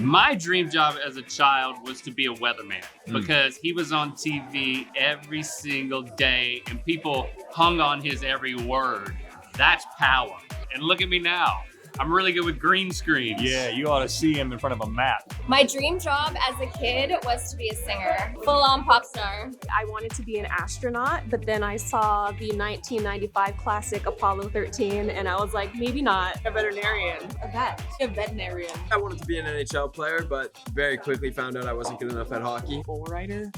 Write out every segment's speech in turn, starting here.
My dream job as a child was to be a weatherman because he was on TV every single day and people hung on his every word. That's power. And look at me now. I'm really good with green screens. Yeah, you ought to see him in front of a map. My dream job as a kid was to be a singer, full-on pop star. I wanted to be an astronaut, but then I saw the 1995 classic Apollo 13, and I was like, maybe not. A veterinarian. A vet. A veterinarian. I wanted to be an NHL player, but very quickly found out I wasn't good enough at hockey. Bull rider.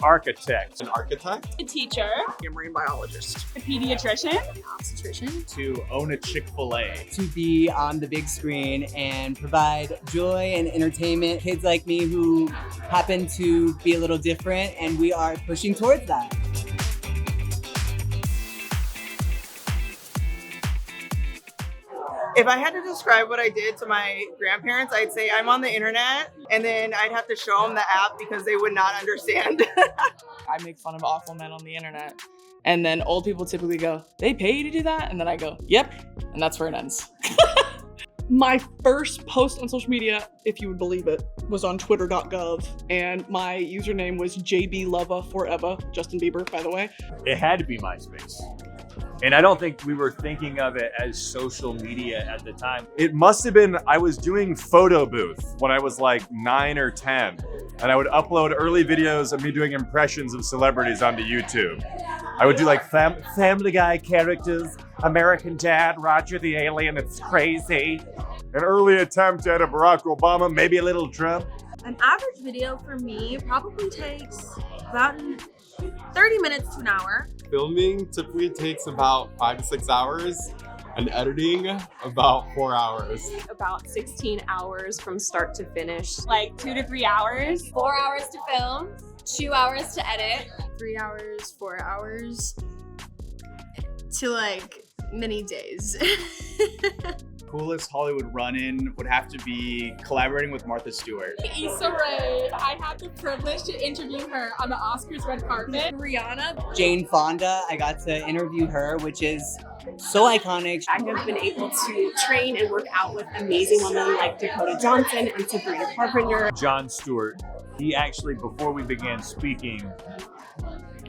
Architect. An architect. A teacher. A marine biologist. A pediatrician. An obstetrician. To own a Chick-fil-A. To be on the big screen and provide joy and entertainment. Kids like me who happen to be a little different, and we are pushing towards that. If I had to describe what I did to my grandparents, I'd say I'm on the internet, and then I'd have to show them the app because they would not understand. I make fun of awful men on the internet. And then old people typically go, they pay you to do that? And then I go, yep. And that's where it ends. My first post on social media, if you would believe it, was on twitter.gov. And my username was JBLovaForever, Justin Bieber, by the way. It had to be MySpace. And I don't think we were thinking of it as social media at the time. It must have been, I was doing photo booth when I was like 9 or 10. And I would upload early videos of me doing impressions of celebrities onto YouTube. I would do like Family Guy characters, American Dad, Roger the Alien, it's crazy. An early attempt at a Barack Obama, maybe a little Trump. An average video for me probably takes about 30 minutes to an hour. Filming typically takes about 5 to 6 hours, and editing about 4 hours. About 16 hours from start to finish. Like 2 to 3 hours. 4 hours to film, 2 hours to edit. 3 hours, 4 hours to like many days. Coolest Hollywood run-in would have to be collaborating with Martha Stewart. Issa Rae. I had the privilege to interview her on the Oscars red carpet. Rihanna. Jane Fonda, I got to interview her, which is so iconic. I have been able to train and work out with amazing women like Dakota Johnson and Sabrina Carpenter. Jon Stewart, he actually, before we began speaking,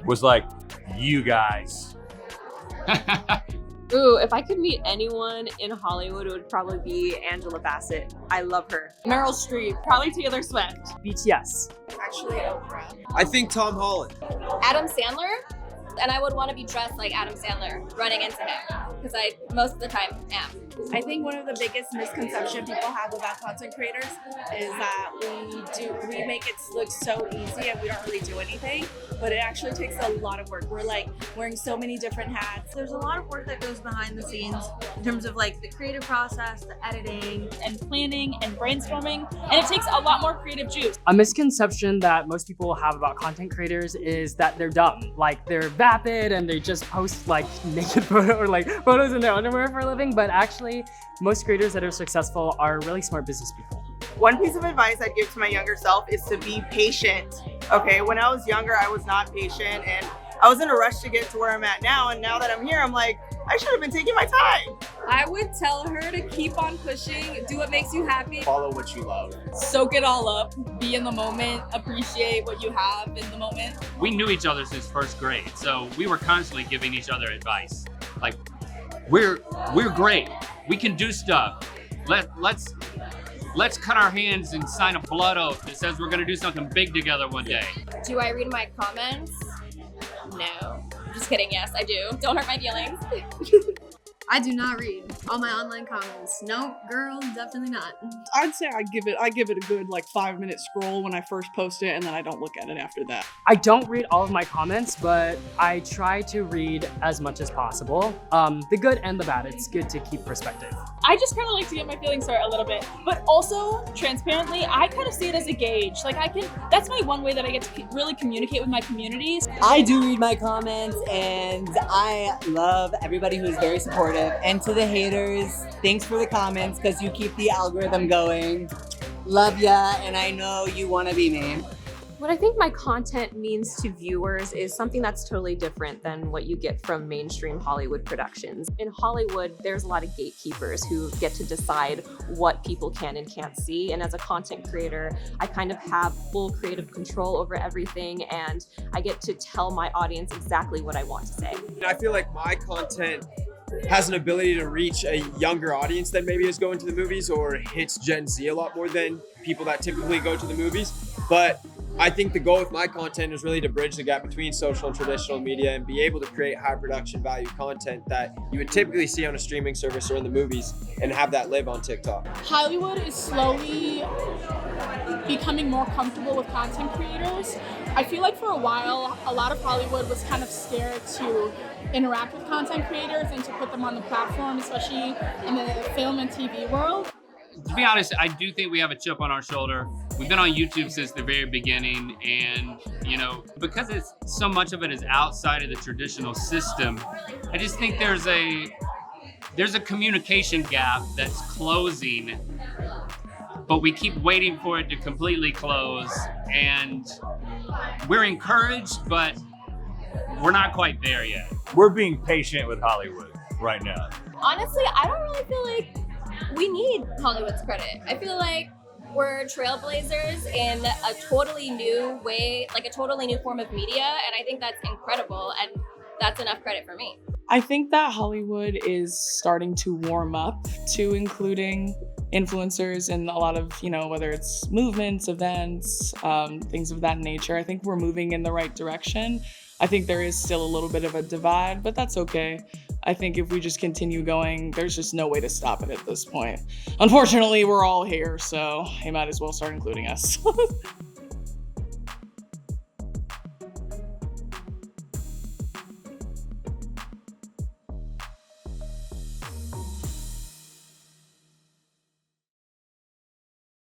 was like, you guys. Ooh, if I could meet anyone in Hollywood, it would probably be Angela Bassett. I love her. Meryl Streep. Probably Taylor Swift. BTS. Actually, Oprah. I think Tom Holland. Adam Sandler, and I would want to be dressed like Adam Sandler running into him because I most of the time am. I think one of the biggest misconceptions people have about content creators is that we make it look so easy and we don't really do anything, but it actually takes a lot of work. We're like wearing so many different hats. There's a lot of work that goes behind the scenes in terms of like the creative process, the editing, And planning and brainstorming. And it takes a lot more creative juice. A misconception that most people have about content creators is that they're dumb. Like they're vapid and they just post like naked photo or like photos in their underwear for a living, but actually most creators that are successful are really smart business people. One piece of advice I'd give to my younger self is to be patient. Okay, when I was younger, I was not patient and I was in a rush to get to where I'm at now. And now that I'm here, I'm like, I should have been taking my time. I would tell her to keep on pushing, do what makes you happy. Follow what you love. Soak it all up, be in the moment, appreciate what you have in the moment. We knew each other since first grade, so we were constantly giving each other advice. Like, we're great. We can do stuff. Let's cut our hands and sign a blood oath that says we're gonna do something big together one day. Do I read my comments? No. Just kidding, yes, I do. Don't hurt my feelings. I do not read all my online comments. Nope, girl, definitely not. I'd say I give it a good like 5-minute scroll when I first post it, and then I don't look at it after that. I don't read all of my comments, but I try to read as much as possible. The good and the bad. It's good to keep perspective. I just kind of like to get my feelings hurt a little bit, but also transparently, I kind of see it as a gauge. Like that's my one way that I get to really communicate with my communities. I do read my comments and I love everybody who is very supportive. And to the haters, thanks for the comments because you keep the algorithm going. Love ya, and I know you want to be me. What I think my content means to viewers is something that's totally different than what you get from mainstream Hollywood productions. In Hollywood, there's a lot of gatekeepers who get to decide what people can and can't see. And as a content creator, I kind of have full creative control over everything, and I get to tell my audience exactly what I want to say. I feel like my content has an ability to reach a younger audience that maybe is going to the movies, or hits Gen Z a lot more than people that typically go to the movies. But I think the goal with my content is really to bridge the gap between social and traditional media and be able to create high production value content that you would typically see on a streaming service or in the movies and have that live on TikTok. Hollywood is slowly becoming more comfortable with content creators. I feel like for a while, a lot of Hollywood was kind of scared to interact with content creators and to put them on the platform, especially in the film and TV world. To be honest, I do think we have a chip on our shoulder. We've been on YouTube since the very beginning, and because it's so much of it is outside of the traditional system, I just think there's a communication gap that's closing, but we keep waiting for it to completely close, and we're encouraged, but we're not quite there yet. We're being patient with Hollywood right now. Honestly, I don't really feel like we need Hollywood's credit. I feel like we're trailblazers in a totally new way, like a totally new form of media, and I think that's incredible, and that's enough credit for me. I think that Hollywood is starting to warm up to including influencers in a lot of, whether it's movements, events, things of that nature. I think we're moving in the right direction. I think there is still a little bit of a divide, but that's okay. I think if we just continue going, there's just no way to stop it at this point. Unfortunately, we're all here, so you might as well start including us.